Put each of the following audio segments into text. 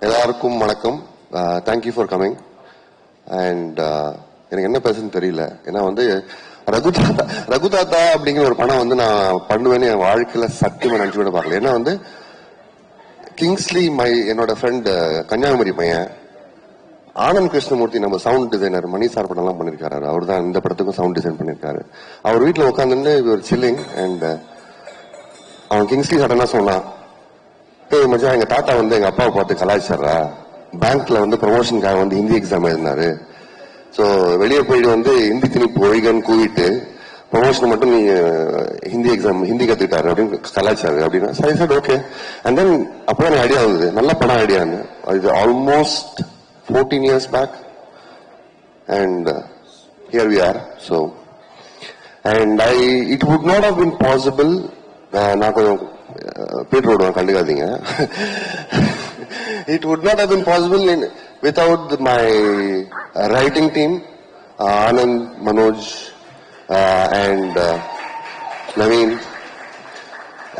எல்லாருக்கும் வணக்கம். Thank you for coming. And எனக்கு என்ன பேசுன்னு தெரியல. ஏன்னா வந்து ரகுதாத்தா அப்படிங்கிற ஒரு படம் வந்து நான் பண்ணுவேன்னு என் வாழ்க்கையில சத்தியமா நினைச்சு கூட பார்க்கல. ஏன்னா வந்து கிங்ஸ்லி என்னோட ஃப்ரெண்ட் கன்னியாகுமரி பையன் ஆனந்த் கிருஷ்ணமூர்த்தி, நம்ம சவுண்ட் டிசைனர் மணி சார் படம் எல்லாம் பண்ணிருக்காரு. அவர் தான் இந்த படத்துக்கும் சவுண்ட் டிசைன் பண்ணிருக்காரு. அவர் வீட்டுல உட்காந்துட்டு இவர் சில்லிங் அண்ட் அவன் கிங்ஸ்லி சடனா சொன்னான், மச்சான் எங்க தாத்தா வந்து எங்க அப்பாவை பார்த்து கலாய்ச்சாரா, பேங்க்ல வந்து ப்ரமோஷனுக்காக வந்து ஹிந்தி எக்ஸாம் எழுதினாரு. ஸோ வெளியே போயிட்டு வந்து ஹிந்தி திணிப்பு ஒழிகன்னு கூவிட்டு ப்ரொமோஷன் மட்டும் நீ ஹிந்தி எக்ஸாம் ஹிந்தி கத்துக்கிட்டாரு அப்படின்னு கலாய்ச்சாரு அப்படின்னா சரி சார் ஓகே. அண்ட் தென் அப்பதான் எனக்கு ஐடியா வந்தது, நல்ல படம் ஐடியான்னு. இது almost 14 years back and here we are. So and it would not have been possible. நான் கொஞ்சம் பீட் ரோடு கண்டுக்காதீங்க. It would not have been possible without my writing team, Anand, Manoj, and Naveen,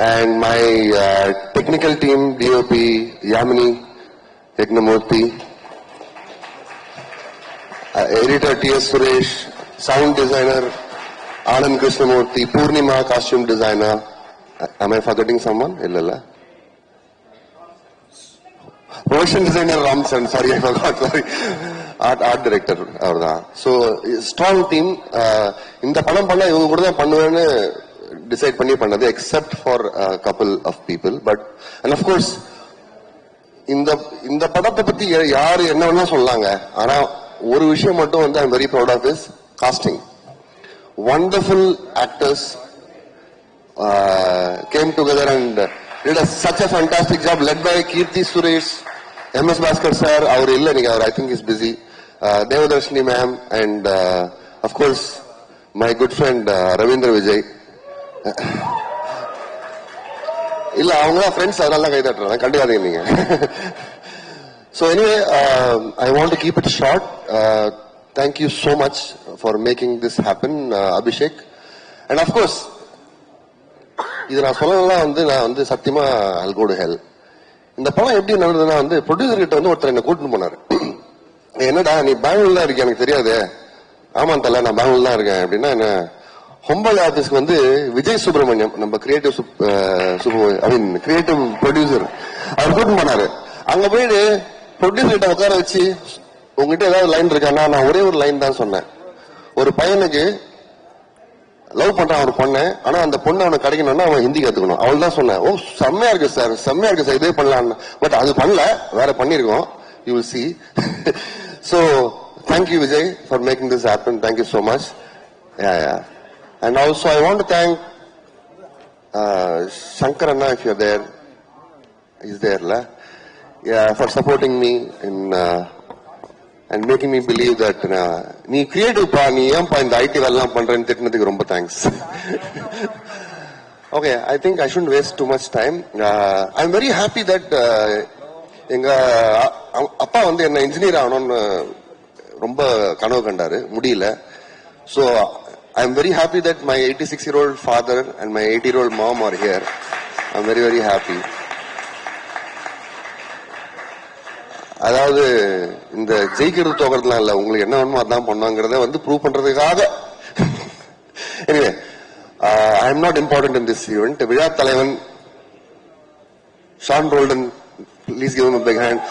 and my technical team, DOP, Yamini, Yagnamurthy, editor T.S. Suresh, sound designer Anand Krishnamurthy, Purnima, costume designer. Am I forgetting someone? Illa. Production designer Ramsan, sorry I forgot, sorry. Art director அவர்தான். So strong team. இந்த படம் பண்ணா இவங்க கூட தான் பண்ணுவேன்னு decide பண்ணி பண்ணது, except for a couple of people. But and of course இந்த படத்தை பத்தி யாரு என்ன வேணா சொல்லாங்க, ஆனா ஒரு விஷயம் மட்டும் வந்து I'm very proud of is casting. Wonderful actors came together and did such a fantastic job, led by Kirti Suresh, MS Bhaskar sir. Our illa niga, I think is busy. Devadarshini ma'am, and of course my good friend Ravindra Vijay. illa avanga friends adalla kai thatranga kandiyadinga neenga. So anyway, I want to keep it short. Thank you so much for making this happen, Abhishek. And of course இது நான் சொல்லலாம் வந்து நான் வந்து சத்தியமா I'll go to hell. இந்த படம் எப்படி நடந்ததுன்னா வந்து ப்ரொடியூசர் கிட்ட வந்து ஒருத்தர் என்ன கூட்டிட்டு போனாரு. என்னடா நீ பெங்களூர்ல இருக்க எனக்கு தெரியாது. ஆமா தல நான் பெங்களூர்ல தான் இருக்கேன் அப்படின்னா என்ன ஹொம்பல் ஆபீஸ்க்கு வந்து விஜய் சுப்பிரமணியம், நம்ம கிரியேட்டிவ் ப்ரொடியூசர், அவர் கூட்டிட்டு போனாரு. அங்க போயிட்டு ப்ரொடியூசர் கிட்ட உட்கார வச்சு உங்ககிட்ட ஏதாவது லைன் இருக்கானா, நான் ஒரே ஒரு லைன் தான் சொன்னேன். ஒரு பையனுக்கு லவ் பண்றான் ஒரு பொண்ணு, ஆனா அந்த பொண்ணு அவனுக்கு கிடைக்கணும்னா அவன் ஹிந்தி கத்துக்கணும், அவள் தான் சொன்னேன். ஓ செம்மையா இருக்கு சார், செம்மையா இருக்கு சார், இதே பண்ணலாம். பட் அது பண்ணல, வேற பண்ணிருக்கோம். You will see. So thank you Vijay for making this happen. Thank you so much. Yeah. And also I want to thank Shankar Anna, if you're there. He's there la. Yeah, for supporting me in and making me believe that நீ creative பா, நீ ஏன் பா இந்த ID வேலைலாம் பண்றேன்னு திட்டினதுக்கு ரொம்ப thanks. Okay, I think I should waste too much time. I am very happy that எங்க அப்பா வந்து என்ன இன்ஜினியர் ஆகணும்னு ரொம்ப கனவு கண்டாரு, முடியல. So I am very happy that my 86-year-old father and my 80-year-old mom are here. I am very very happy. அதாவது இந்த ஜெயிக்கிறது தோக்கிறதுலாம் இல்ல, உங்களுக்கு என்ன வேணுமோ அதான் பண்ணுவாங்கிறத வந்து ப்ரூவ் பண்றதுக்காக. Anyway, I am not important in this event. விழா தலைவன் Sean Roldan, please give him a big hand.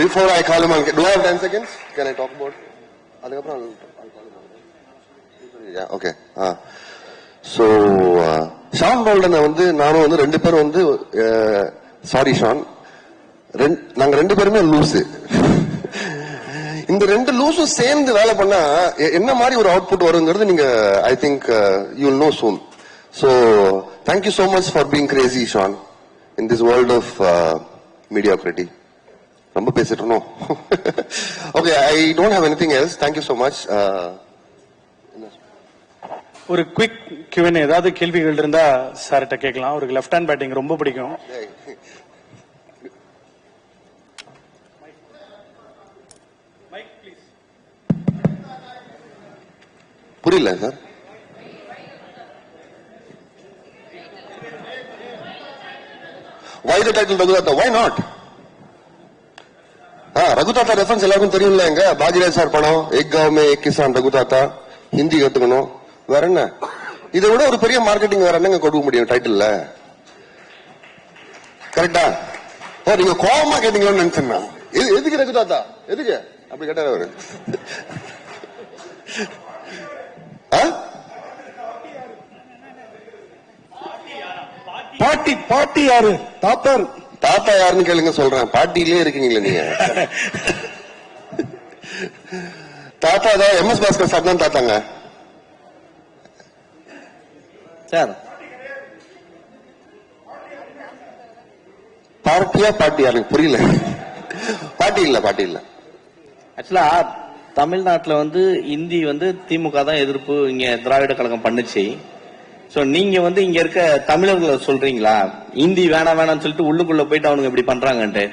Before I call him, do I have 10 seconds? Can I talk about? அதுக்கப்புறம் ஓகே. ஸோ ஷான் ரோல்டனை வந்து நானும் வந்து ரெண்டு பேரும் வந்து சாரி ஷான், நாங்க ரெண்டு பேருமே லூசு. இந்த ரெண்டு லூசும் சேர்ந்து வேலை பண்ணா என்ன மாதிரி ஒரு அவுட்புட் வருங்கிறது நீங்க I think you will know soon. So thank you so much for being crazy Sean in this world of mediocrity. ரொம்ப பேசிட்டோம். Okay, I don't have anything else. Thank you so much. ஒரு குவிக் Q&A, ஏதாவது கேள்விகள் இருந்தா சார்கிட்ட கேட்கலாம். அவருக்கு லெஃப்ட் ஹேண்ட் பேட்டிங் ரொம்ப பிடிக்கும். புரியல sir. Why the title Raghunatha? Why not? Raghu தாத்தா ரெஃபரன்ஸ் எல்லாருக்கும் தெரியும்ல. எங்க பாஜிராஜ் சார் படம் எக் காவ் மே எக் கிசான், ரகு தாத்தா. ஹிந்தி கத்துக்கணும், வேற என்ன? இதை விட ஒரு பெரிய மார்க்கெட்டிங் வேற என்னங்க கொடுக்க முடியும் டைட்டில்ல? கரெக்டா? ஓ, நீங்க கோபமா கேட்டீங்களோன்னு நினைச்சேன். எதுக்கு ரகு தாத்தா, எதுக்கு அப்படி கேட்டாரு அவரு? பாட்டி பாட்டி யாரு? தாத்தா தாத்தா யாருன்னு கேளுங்க, சொல்றேன். பாட்டிலே இருக்கீங்களா நீங்க? தாத்தா தான் எம்எஸ் பாஸ்கர் சார் தான் தாத்தாங்க சார். பார்ட்டியா பாட்டியா எனக்கு புரியல. பாட்டி இல்ல, பாட்டி இல்ல. ஆக்சுவலா தமிழ்நாட்டுல வந்து இந்தி வந்து திமுக தான் எதிர்ப்பு இங்க திராவிட கழகம் பண்ணுச்சு. சோ நீங்க வந்து இங்க இருக்க தமிழர்களை சொல்றீங்களா இந்தி வேணாம் வேணாம்னு சொல்லிட்டு உள்ளுக்குள்ள போயிட்டு அவனுங்க இப்படி பண்றாங்கன்ட்டு?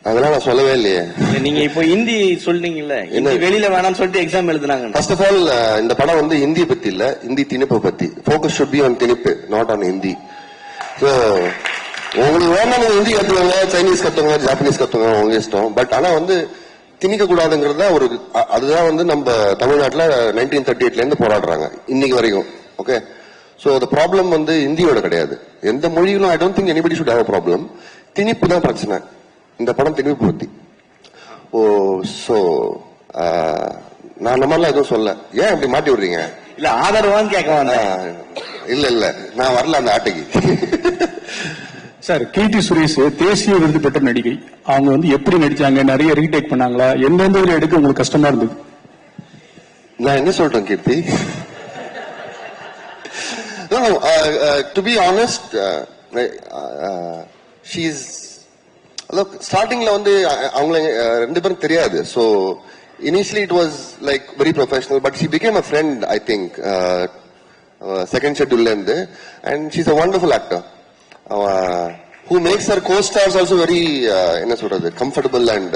அதெல்லாம் நான் சொல்லவே இல்லையே. நீங்க இப்போ இந்தி சொல்றீங்கல்ல, இந்தி வெளியில வேணாம்னு சொல்லிட்டு எக்ஸாம் எழுதுனாங்க. ஃபர்ஸ்ட் ஆஃப் ஆல் இந்த படம் வந்து இந்தி பத்தி இல்ல, இந்தி திணிப்பை பத்தி. ஃபோக்கஸ் ஷுட் பி ஆன் திணிப்பு, நாட் ஆன் ஹிந்தி. சோ உங்களுக்கு வேணா நீங்க ஹிந்தி கத்துக்கோங்க, சைனீஸ் கத்துக்கோங்க, ஜாப்பனீஸ் கத்துக்கோங்க, உங்க இஷ்டம். பட் ஆனா வந்து திணிக்க கூடாதுங்கிறத ஒரு அதுதான் வந்து நம்ம தமிழ்நாட்டுல 1938ல இருந்து போராடுறாங்க இன்னைக்கு வரைக்கும். ஓகே, சோ the ப்ராப்ளம் வந்து இந்தியோட கிடையாது. எந்த மொழியிலும் I don't think anybody should have a problem. திணிப்பு தான் பிரச்சனை. இந்த படம் திணிப்பு பத்தி. ஓ, சோ நான் அந்த மாதிரிலாம் எதுவும் சொல்ல. ஏன் இப்படி மாட்டி விடுறீங்க? இல்ல ஆதரவான்னு கேட்க வந்தேன். இல்ல இல்ல, நான் வரல அந்த ஆட்டைக்கு. சார், கீர்த்தி சுரேஷ் தேசிய விருது பெற்ற நடிகை. அவங்க வந்து எப்படி நடிச்சாங்க, நிறைய ரீடேக் பண்ணாங்களா, எந்தெந்த ஒரு எடுக்க உங்களுக்கு கஷ்டமா இருந்தது? நான் என்ன சொல்றேன் கீர்த்தி? No, to be honest, she's ஸ்டார்டிங்ல வந்து அவங்கள ரெண்டு பேரும் தெரியாது. So initially it was like very professional, but she became a friend I think second ஷெட்யூல்ல இருந்து. And she's a wonderful actor who makes her co-stars also very என்ன சொல்றது, comfortable and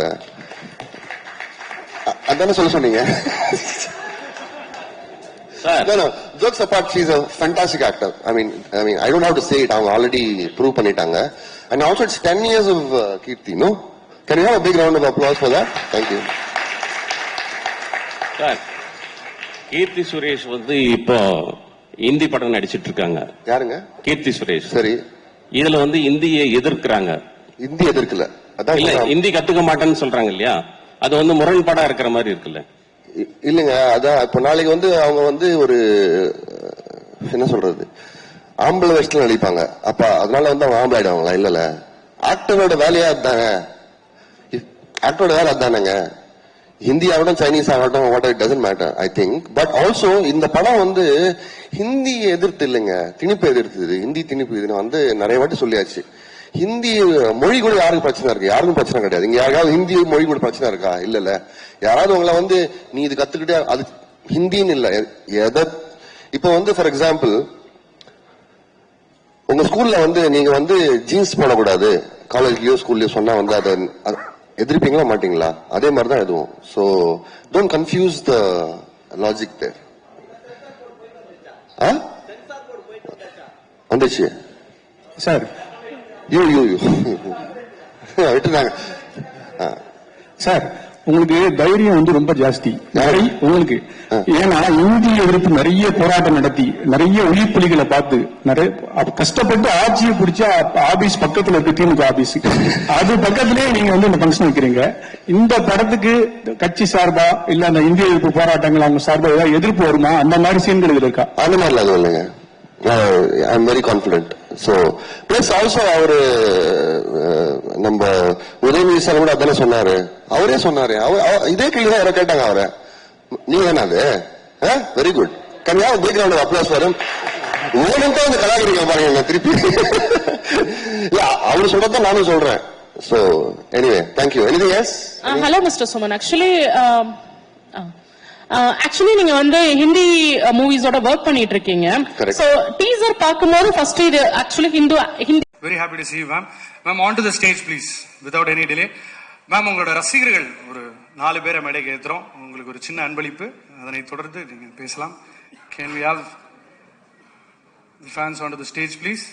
அதானே சொல்ல சொன்னீங்க? No, no. Jokes apart, she's a fantastic actor. I mean, I don't have to say it. அவங்க already prove பண்ணிட்டாங்க. And also, it's 10 years of Kirti, no? Can you have a big round of applause for that? Thank you. Sir, Keerthy Suresh வந்து இப்போ இந்தி படம் நடிச்சிட்டு இருக்காங்க. யாருங்க? கீர்த்தி சுரேஷ். சரி. இதுல வந்து இந்தியை எதிர்க்கிறாங்க. இந்தி எதிர்க்கல, அதான் இல்ல, இந்தி கத்துக்க மாட்டேன்னு சொல்றாங்க இல்லையா? அது வந்து முரண்பாடா இருக்கிற மாதிரி இருக்குல்ல? இல்லைங்க, அதான் இப்ப நாளைக்கு வந்து அவங்க வந்து ஒரு என்ன சொல்றது, ஆம்பளை வேஷத்துல நடிப்பாங்க. அப்ப அதனால வந்து அவங்க ஆம்பளை ஆயிடுவாங்களா? இல்லல, ஆக்டரோட வேலையா அதுதாங்க. ஆக்டரோட வேலை அதுதானங்க. ஹிந்தி ஆகட்டும், சைனீஸ் ஆகட்டும், what it doesn't matter I think. But also இந்த படம் வந்து ஹிந்தி எதிர்த்து இல்லைங்க, திணிப்பு எதிர்த்து. ஹிந்தி திணிப்பு இது வந்து நிறைய வாட்டி சொல்லியாச்சு. ஹிந்தி மொழி கூட யாருக்கு பிரச்சனை இருக்கு? யாருக்கும் பிரச்சனை கிடையாது. இங்க யாருக்காவது ஹிந்தி மொழி கூட பிரச்சனை இருக்கா? இல்ல. யாராவது உங்களை வந்து நீ இது கத்துக்கிட்டே, அது ஹிந்தின்னு இல்ல, எதை இப்ப வந்து ஃபார் எக்ஸாம்பிள் உங்க ஸ்கூல்ல வந்து நீங்க வந்து ஜீன்ஸ் போடக்கூடாது காலேஜ்லயோ ஸ்கூல்லயோ சொன்னா வந்து அதை எதிர்ப்பீங்களா மாட்டீங்களா? அதே மாதிரிதான் எதுவும். So don't confuse the logic there. வந்துச்சு சார். விட்டுருந்தாங்க சார், உங்களுக்கு தைரியம் வந்து ரொம்ப ஜாஸ்தி உங்களுக்கு. ஏன்னா இந்திய எதிர்ப்பு நிறைய போராட்டம் நடத்தி நிறைய உயிர்ப்புலிகளை பார்த்து நிறைய கஷ்டப்பட்டு ஆட்சியை பிடிச்ச ஆபீஸ் பக்கத்துல இருக்கு, திமுக ஆபீஸ். அது பக்கத்திலேயே நீங்க வந்து இந்த ஃபங்க்ஷன் வைக்கிறீங்க. இந்த படத்துக்கு கட்சி சார்பா இல்ல அந்த இந்திய எதிர்ப்பு போராட்டங்கள் அவங்க சார்பா ஏதாவது எதிர்ப்பு வருமா? அந்த மாதிரி சீன்கள் இருக்கா? அந்த மாதிரிலாம் எதுவும் இல்லைங்க. I am very confident. So plus also அவரு நம்ம உதயநிதி சார் கூட அதானே சொன்னாரு. அவரே சொன்னாரு, இதே கேள்வி தான் அவரை கேட்டாங்க. அவரை நீங்க தானே அது? Very good. Can you have a big round of applause for him? உங்களுக்கு வந்து கலாகிரிக்க பாருங்க திருப்பி. அவரு சொல்றத நானும் சொல்றேன். So anyway, thank you. Anything else? Hello, Mr. Suman. Actually நீங்க வந்து ஹிந்தி மூவிஸோட ஒர்க் பண்ணிட்டு இருக்கீங்க. சோ டீசர் பாக்கும்போது ஃபர்ஸ்ட் இது actually Hindi. Very happy to see you, ma'am. Ma'am, on to the stage please without any delay. Ma'am, உங்களோட ரசிகர்கள் ஒரு 4 பேரை மேடைக்கு ஏத்துறோம். உங்களுக்கு ஒரு சின்ன அன்பளிப்பு, அதனை தொடர்ந்து நீங்க பேசலாம். Can we have the fans onto the stage please?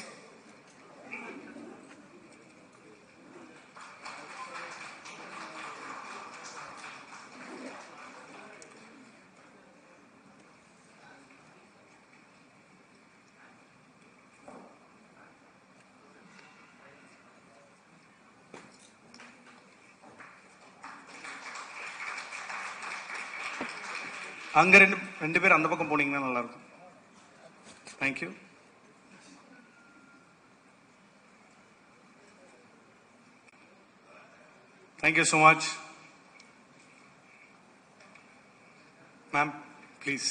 அங்க ரெண்டு பேர் அந்த பக்கம் போனீங்கன்னா நல்லா இருக்கும். Thank you. Thank you so much. Ma'am, please.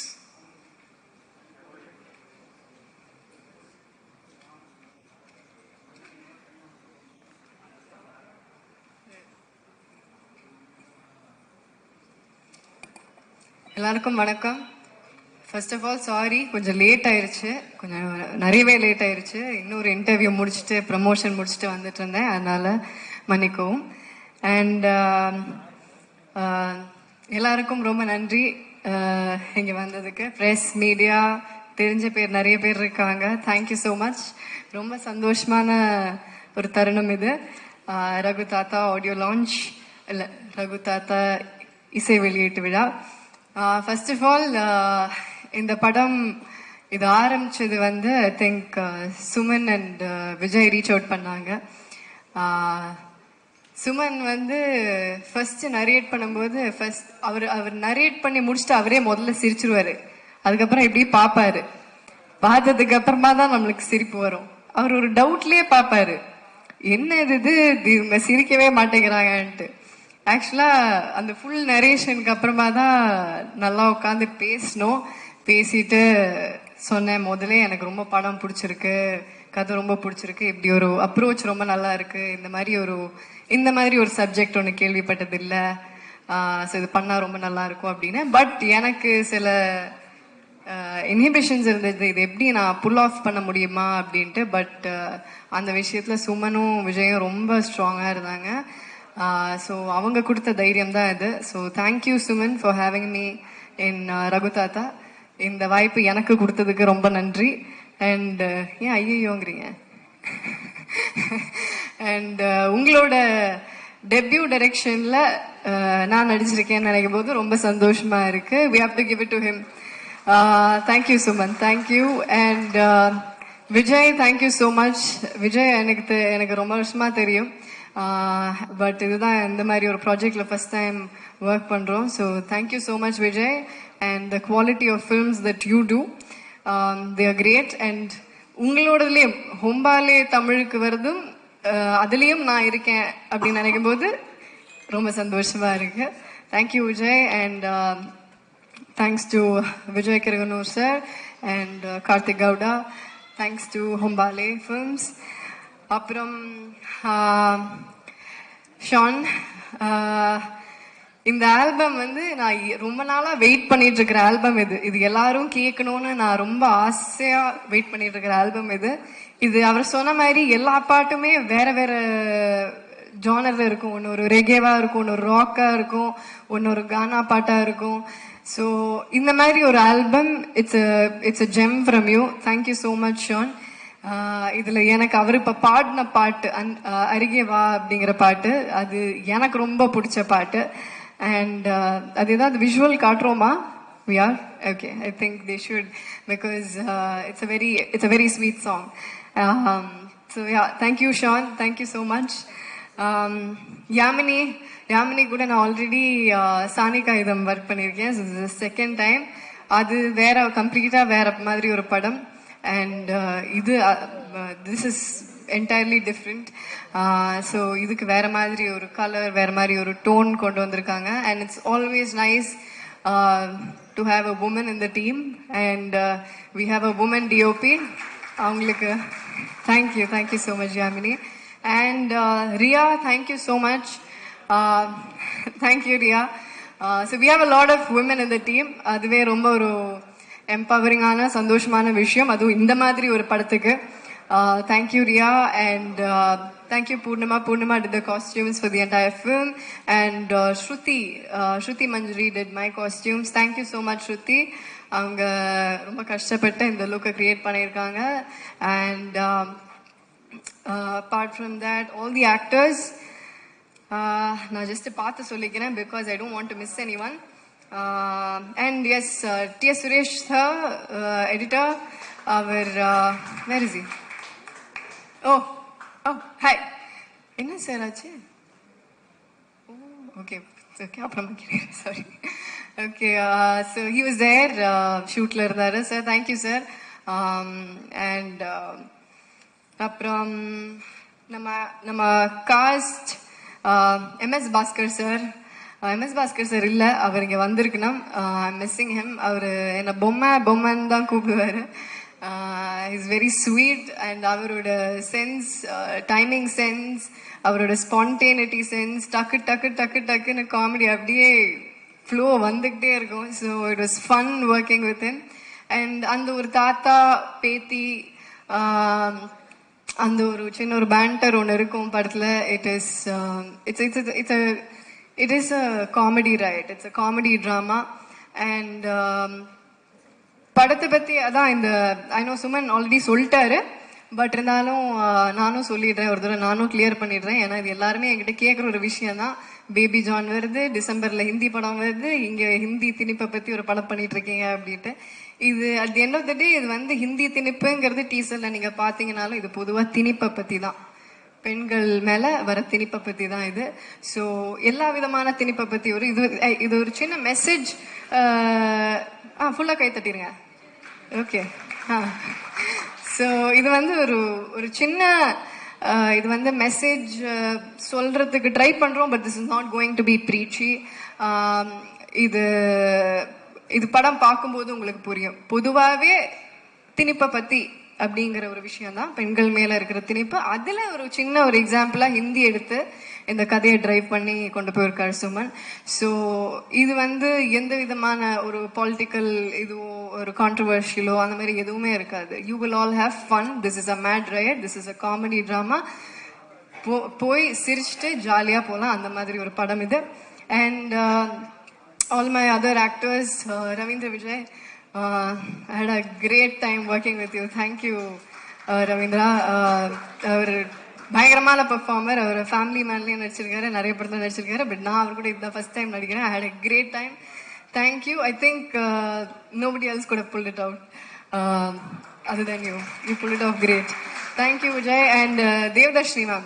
எல்லாருக்கும் வணக்கம். ஃபர்ஸ்ட் ஆஃப் ஆல் சாரி, கொஞ்சம் லேட் ஆயிருச்சு, கொஞ்சம் நிறையவே லேட் ஆயிருச்சு. இன்னொரு இன்டர்வியூ முடிச்சுட்டு ப்ரமோஷன் முடிச்சுட்டு வந்துட்டு இருந்தேன், அதனால மன்னிக்கவும். அண்ட் எல்லாருக்கும் ரொம்ப நன்றி இங்க வந்ததுக்கு. ப்ரெஸ், மீடியா, தெரிஞ்ச பேர் நிறைய பேர் இருக்காங்க. Thank you so much. ரொம்ப சந்தோஷமான ஒரு தருணம் இது. ரகு தாத்தா ஆடியோ லான்ச், இல்லை ரகு தாத்தா இசை வெளியீட்டு விழா. ஃபர்ஸ்ட் ஆஃப் ஆல் இந்த படம் இது ஆரம்பிச்சது வந்து I think Suman and Vijay reach out பண்ணாங்க. சுமன் வந்து ஃபர்ஸ்ட் நரேட் பண்ணும்போது ஃபர்ஸ்ட் அவர் நரேட் பண்ணி முடிச்சுட்டு அவரே முதல்ல சிரிச்சிருவாரு. அதுக்கப்புறம் இப்படி பார்ப்பாரு. பார்த்ததுக்கு அப்புறமா தான் நம்மளுக்கு சிரிப்பு வரும். அவர் ஒரு டவுட்லயே பார்ப்பாரு, என்ன இது இவங்க சிரிக்கவே மாட்டேங்கிறாங்கன்ட்டு. ஆக்சுவலா அந்த ஃபுல் நரேஷனுக்கு அப்புறமா தான் நல்லா உட்காந்து பேசணும். பேசிட்டு சொன்னேன், முதல்ல எனக்கு ரொம்ப படம் பிடிச்சிருக்கு, கதை ரொம்ப பிடிச்சிருக்கு, இப்படி ஒரு அப்ரோச் ரொம்ப நல்லா இருக்கு, இந்த மாதிரி ஒரு சப்ஜெக்ட் ஒன்று கேள்விப்பட்டது இல்லை, ஸோ இது பண்ணா ரொம்ப நல்லா இருக்கும் அப்படின்னு. பட் எனக்கு சில இன்ஹிபிஷன்ஸ் இருந்தது, இது எப்படி நான் புல் ஆஃப் பண்ண முடியுமா அப்படின்ட்டு. பட் அந்த விஷயத்துல சுமனும் விஜயும் ரொம்ப ஸ்ட்ராங்கா இருந்தாங்க. ஸோ அவங்க கொடுத்த தைரியம் தான் இது. So thank you Suman for having me in Raghu தாத்தா. இந்த வாய்ப்பு எனக்கு கொடுத்ததுக்கு ரொம்ப நன்றி. அண்ட் ஏன் ஐயோங்கிறீங்க? அண்ட் உங்களோட டெபியூ டைரக்ஷன்ல நான் நடிச்சிருக்கேன்னு நினைக்கும் போது ரொம்ப சந்தோஷமா இருக்கு. we have to give it to him. Thank you Suman, thank you. And Vijay, thank you so much. Vijay எனக்கு ரொம்ப வருஷமா தெரியும். பட் இதுதான் இந்த மாதிரி ஒரு ப்ராஜெக்ட்ல ஃபர்ஸ்ட் டைம் ஒர்க் பண்றோம். So thank you so much Vijay. And the quality of films that you do, they are great. And உங்களோடதுலயும் ஹொம்பாலே தமிழுக்கு வருதும் அதுலயும் நான் இருக்கேன் அப்படின்னு நினைக்கும் போது ரொம்ப சந்தோஷமா இருக்கு. Thank you Vijay. And thanks to Vijay Kiragandur sir and Karthik Gowda. Thanks to Hombale films. அப்புறம் ஷான், இந்த ஆல்பம் வந்து நான் ரொம்ப நாளா வெயிட் பண்ணிட்டு இருக்கிற ஆல்பம் இது எல்லாரும் கேட்கணும்னு நான் ரொம்ப ஆசையா வெயிட் பண்ணிட்டு இருக்கிற ஆல்பம் இது அவர் சொன்ன மாதிரி எல்லா பாட்டுமே வேற வேற ஜானர்ல இருக்கும். ஒன்னு ஒரு ரெகேவா இருக்கும், ஒன்னு ஒரு ராக்கா இருக்கும், ஒன்னு ஒரு கானா பாட்டா இருக்கும். ஸோ இந்த மாதிரி ஒரு album, it's a gem from you. Thank you so much Sean. இதுல எனக்கு அவர் இப்ப பாடின பாட்டு அருகே வா அப்படிங்கிற பாட்டு, அது எனக்கு ரொம்ப பிடிச்ச பாட்டு. அண்ட் அது ஏதாவது visual காட்டுறோமா? we are okay, I think they should, because it's a very sweet song. So yeah, thank you Sean, thank you so much. Yamini கூட நான் ஆல்ரெடி சானிகா இதம் ஒர்க் பண்ணியிருக்கேன். Second time. அது வேற கம்ப்ளீட்டா வேற மாதிரி ஒரு படம். And this is entirely different. So இதுக்கு வேற மாதிரி ஒரு கலர், வேற மாதிரி ஒரு டோன் கொண்டு வந்திருக்காங்க. And it's always nice to have a woman in the team. And we have a woman DOP. அவங்களுக்கு thank you so much Yamini. And Ria, thank you so much. Thank you Ria. So we have a lot of women in the team. அதுவே ரொம்ப ஒரு எம்பவரிங்கான சந்தோஷமான விஷயம், அதுவும் இந்த மாதிரி ஒரு படத்துக்கு. Thank you Riya. And thank you Poornima did the costumes for the entire film. And Shruti Manjari did my costumes. Thank you so much Shruti. அவங்க ரொம்ப கஷ்டப்பட்டு இந்த லுக்கை கிரியேட் பண்ணியிருக்காங்க. And apart from that, all the actors, நான் ஜஸ்ட் பார்த்து சொல்லிக்கிறேன் because I don't want to miss anyone. And yes, T.S. Suresh sir, editor, our where is he? Oh, hi. என்ன sir ஆச்சு? ஓ ஓகே அப்புறமா கேட்குறேன், sorry. Okay, so he was there, shootல இருந்தாரு. Sir, thank you, sir. And அப்புறம் நம்ம cost MS Bhaskar sir. MS Bhaskar sir இல்ல, அவர் இங்க வந்திருக்கணும். Missing him. அவர் என்ன பொம்மன்னு தான் கூப்பிடுவாரு. இஸ் வெரி ஸ்வீட் அண்ட் அவரோட சென்ஸ், டைமிங் சென்ஸ், அவரோட ஸ்பான்டேனிட்டி சென்ஸ், டக்கு டக்கு டக்கு டக்குன்னு காமெடி அப்படியே ஃப்ளோ வந்துகிட்டே இருக்கும். So it was fun working with him. And அந்த ஒரு தாத்தா பேத்தி அந்த ஒரு சின்ன ஒரு பேண்டர் ஒன்று இருக்கும் படத்துல. It is a comedy, right? It's a comedy drama. And படத்தை பத்தி அதான் இந்த ஐ நோ சுமன் ஆல்ரெடி சொல்லிட்டாரு, பட் இருந்தாலும் நானும் சொல்லிடுறேன், ஒரு தடவை நானும் கிளியர் பண்ணிடுறேன். ஏன்னா இது எல்லாருமே என்கிட்ட கேட்குற ஒரு விஷயம் தான். பேபி ஜான் வருது, டிசம்பர்ல ஹிந்தி படம் வருது, இங்க ஹிந்தி திணிப்பை பத்தி ஒரு படம் பண்ணிட்டு இருக்கீங்க அப்படின்ட்டு. இது at the end of the day இது வந்து ஹிந்தி திணிப்புங்கிறது டீசர்ல நீங்க பாத்தீங்கன்னாலும் இது பொதுவா திணிப்பை பத்தி தான், பெண்கள் மேல வர திணிப்பை பத்தி தான் இது. ஸோ எல்லா விதமான திணிப்பை பத்தி இது ஒரு சின்ன மெசேஜ். ஃபுல்லா கை தட்டிருங்க. ஓகே. ஸோ இது வந்து ஒரு சின்ன இது வந்து மெசேஜ் சொல்றதுக்கு ட்ரை பண்றோம், but this is not going to be preachy. இது படம் பார்க்கும்போது உங்களுக்கு புரியும். பொதுவாகவே திணிப்பை பத்தி அப்படிங்கிற ஒரு விஷயம் தான், பெண்கள் மேல இருக்கிற திணிப்பு. அதுல ஒரு சின்ன ஒரு எக்ஸாம்பிளா ஹிந்தி எடுத்து இந்த கதையை டிரைவ் பண்ணி கொண்டு போயிருக்காரு சுமன். ஸோ இது வந்து எந்த விதமான ஒரு பொலிட்டிக்கல் இதுவோ ஒரு கான்ட்ரவர்ஷியலோ அந்த மாதிரி எதுவுமே இருக்காது. You will all have fun. This is a mad ride, this is a comedy drama. போய் சிரிச்சுட்டு ஜாலியா போகலாம், அந்த மாதிரி ஒரு படம் இது. And all my other actors, Ravindra Vijay, I had a great time working with you. Thank you, Ravindra. அவர் பயங்கரமான பெர்ஃபார்மர். அவர் ஃபேமிலி மேன்லயும் நடிச்சிருக்காரு, நிறைய படத்துல நடிச்சிருக்காரு. பட் நான் அவர் கூட இதுதான் ஃபர்ஸ்ட் டைம் நடிக்கிறேன். I had a great time. Thank you. I think nobody else could have pulled it out other than you. You pulled it off great. Thank you, Vijay. And Devdashni ma'am.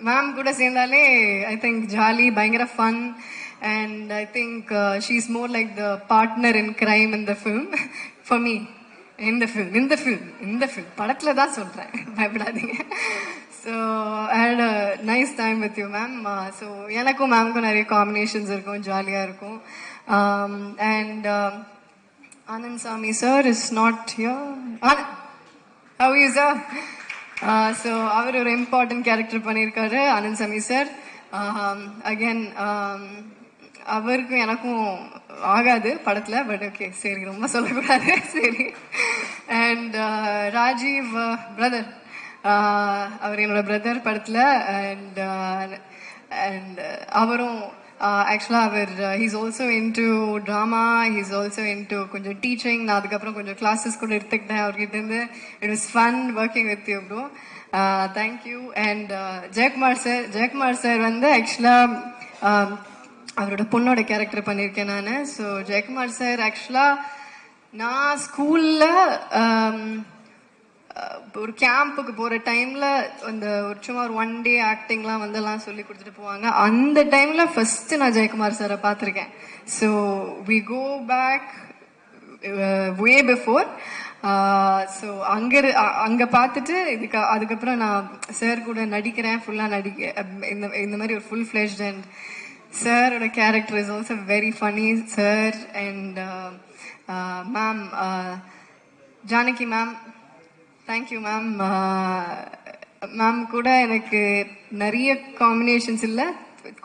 Ma'am கூட சேர்ந்தாலே I think jolly, பயங்கர fun. And I think she is more like the partner in crime in the film for me. இந்த film படத்துல தான் சொல்றேன், பயப்படாதீங்க. So I had a nice time with you ma'am. So எனக்கும் மேமுக்கும் நிறைய combinations இருக்கும், ஜாலியா இருக்கும். And Anand Sami sir is not here. How are you, sir? So அவர் ஒரு இம்பார்ட்டன்ட் கேரக்டர் பண்ணியிருக்காரு, ஆனந்த் சாமி சார். அகேன் அவருக்கும் எனக்கும் ஆகாது படத்துல, பட் ஓகே சரி, ரொம்ப சொல்லக்கூடாது, சரி. அண்ட் ராஜீவ் பிரதர், அவர் என்னோட பிரதர் படத்துல. அண்ட் அவரும் ஆக்சுவலா அவர் he's also into drama, he's also into கொஞ்சம் டீச்சிங். நான் அதுக்கப்புறம் கொஞ்சம் கிளாஸஸ் கூட எடுத்துக்கிட்டேன் அவர்கிட்ட இருந்து. It was fun working with you bro. Thank you. And Jayakumar sir வந்து ஆக்சுவலா அவரோட பொண்ணோட கேரக்டர் பண்ணியிருக்கேன் நான். ஸோ ஜெயக்குமார் சார் ஆக்சுவலா நான் ஸ்கூல்ல ஒரு கேம்புக்கு போற டைம்ல அந்த ஒரு சும்மா ஒரு 1 day ஆக்டிங்லாம் வந்து எல்லாம் சொல்லி கொடுத்துட்டு போவாங்க. அந்த டைம்ல ஃபர்ஸ்ட் நான் ஜெயக்குமார் சாரை பார்த்திருக்கேன். So we go back way before. So அங்க பார்த்துட்டு அதுக்கப்புறம் நான் சார் கூட நடிக்கிறேன், ஃபுல்லா இந்த மாதிரி ஒரு ஃபுல் ஃபிளெஜ்ட். அண்ட் சாரோட character is also very funny sir. And ma'am Janaki ma'am, thank you ma'am. Ma'am கூட எனக்கு நிறைய காம்பினேஷன்ஸ் இல்லை,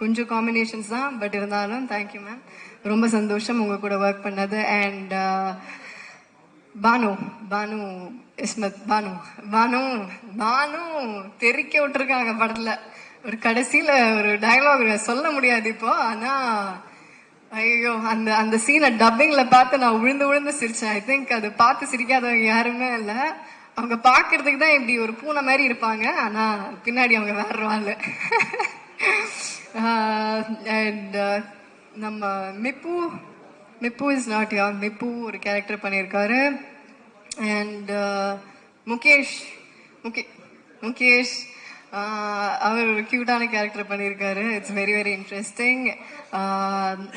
கொஞ்சம் காம்பினேஷன்ஸ் தான், பட் இருந்தாலும் தேங்க்யூ மேம். ரொம்ப சந்தோஷம் உங்க கூட ஒர்க் பண்ணது. அண்ட் பானு இஸ்மத், பானு தெறிக்க விட்டுருக்காங்க படத்துல. ஒரு கடைசியில ஒரு டயலாக் சொல்ல முடியாது இப்போ, ஆனா ஐயோ அந்த சீனை டப்பிங்ல பார்த்து நான் விழுந்து சிரிச்சேன். ஐ திங்க் அது பார்த்து சிரிக்காதவங்க யாருமே இல்லை. அவங்க பாக்குறதுக்கு தான் இப்படி ஒரு பூனை மாதிரி இருப்பாங்க, ஆனா பின்னாடி அவங்க வேற ஆளு. அண்ட் நம்ம மிப்பு இஸ் நாட் யா, மிப்பு ஒரு கேரக்டர் பண்ணியிருக்காரு. அண்ட் முகேஷ் அவர் ஒரு கியூட்டான கேரக்டர் பண்ணியிருக்காரு. It's very very interesting.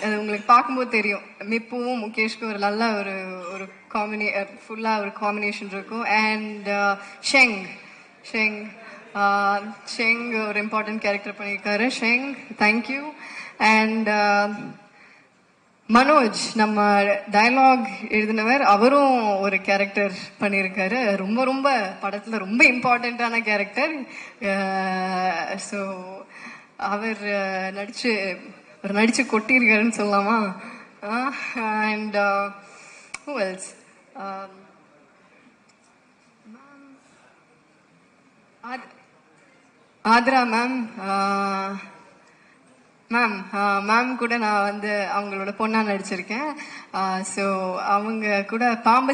அது உங்களுக்கு பார்க்கும்போது தெரியும், மிப்புவும் முகேஷ்க்கும் ஒரு நல்ல ஒரு ஒரு ஃபுல்லா ஒரு காம்பினேஷன் இருக்கும். அண்ட் ஷெங் ஷெங் ஒரு இம்பார்ட்டன்ட் கேரக்டர் பண்ணியிருக்காரு. Sheng, thank you. அண்ட் மனோஜ், நம்ம டயலாக் எழுதினவர், அவரும் ஒரு கேரக்டர் பண்ணியிருக்காரு. ரொம்ப ரொம்ப படத்துல ரொம்ப இம்பார்ட்டண்ட்டான கேரக்டர். ஸோ அவர் நடிச்சு கொட்டியிருக்காருன்னு சொல்லலாமா? And who else? Athra ma'am. Ma'am கூட நான் வந்து அவங்களோட பொண்ணா நடிச்சிருக்கேன். ஸோ அவங்க கூட பாம்பு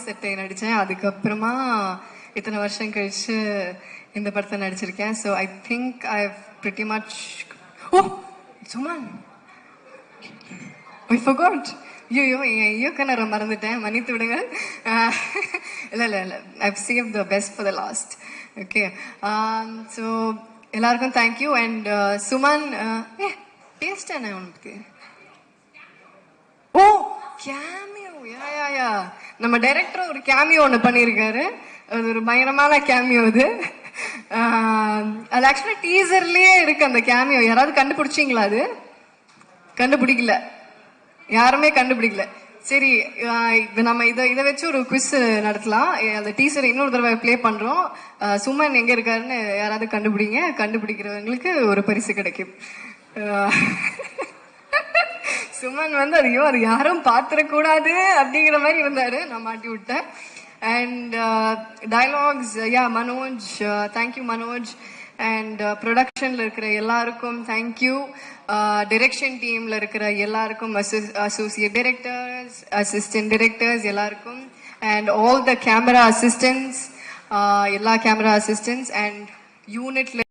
சட்டை நடிச்சேன். அதுக்கப்புறமா இத்தனை வருஷம் கழிச்சு இந்த படத்தை நடிச்சிருக்கேன். So I think I pretty much. Oh Suman, I forgot. ஐயோ என் இயக்குனரை மறந்துட்டேன், மன்னித்து விடுங்க. இல்ல I've saved the best for the last. Okay. So எல்லாருக்கும் தேங்க்யூ. அண்ட் சுமன், டேஸ்ட் என்ன உனக்கு? ஓ கேமியோ, யா நம்ம டைரக்டர் ஒரு கேமியோ ஒன்று பண்ணியிருக்காரு. அது ஒரு பயங்கரமான கேமியோ. அது ஆக்சுவலா டீசர்லயே இருக்கு அந்த கேமியோ. யாராவது கண்டுபிடிச்சிங்களா? அது கண்டுபிடிக்கல, யாருமே கண்டுபிடிக்கல. சரி, நம்ம இதை வச்சு ஒரு குவிஸ் நடத்தலாம். அந்த டீசர் இன்னொரு தடவை ப்ளே பண்றோம். சுமன் எங்க இருக்காருன்னு யாராவது கண்டுபிடிங்க. கண்டுபிடிக்கிறவங்களுக்கு ஒரு பரிசு கிடைக்கும். சுமன் வந்து அது யாரும் பாத்திரக்கூடாது அப்படிங்கிற மாதிரி இருந்தாரு, நான் மாட்டி விட்டேன். And dialogues, Manoj, thank you Manoj. And ப்ரொடக்ஷன்ல இருக்கிற எல்லாருக்கும் தேங்க்யூ. டைரக்ஷன் டீம்ல இருக்கிற எல்லாருக்கும், அசோசியேட் டைரக்டர்ஸ், அசிஸ்டன்ட் டைரக்டர்ஸ் எல்லாருக்கும், and all the camera assistants, எல்லா கேமரா அசிஸ்டன்ட்ஸ் அண்ட் யூனிட்ல